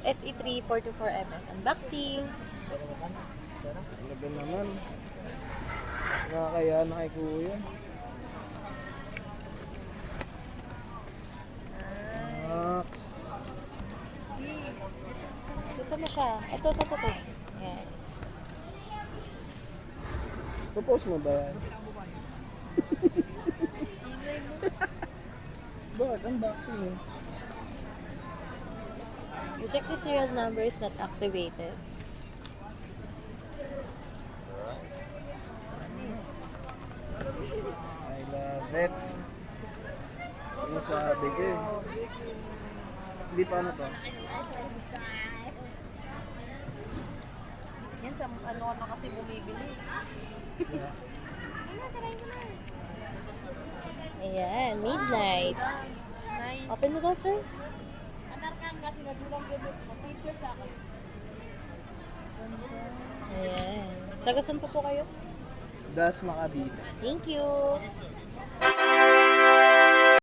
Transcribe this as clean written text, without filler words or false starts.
SE3 44mm. Unboxing. Talaga naman. Nakakaya na kay kuya. Max. Dito mo siya. Ito. Yan. Popost mo ba yan? Bakit? Unboxing eh. You check the serial number is not activated. I love it. Sinasabi ko eh. Hindi pa ano to? Yan, sa ano ka na kasi bumibili. Ayan, midnight. Open mo daw, sir. Anarkan kasi nadulang gamit mo. Picture sa akin. Ayan. Taga saan po kayo? Das Makabita. Thank you.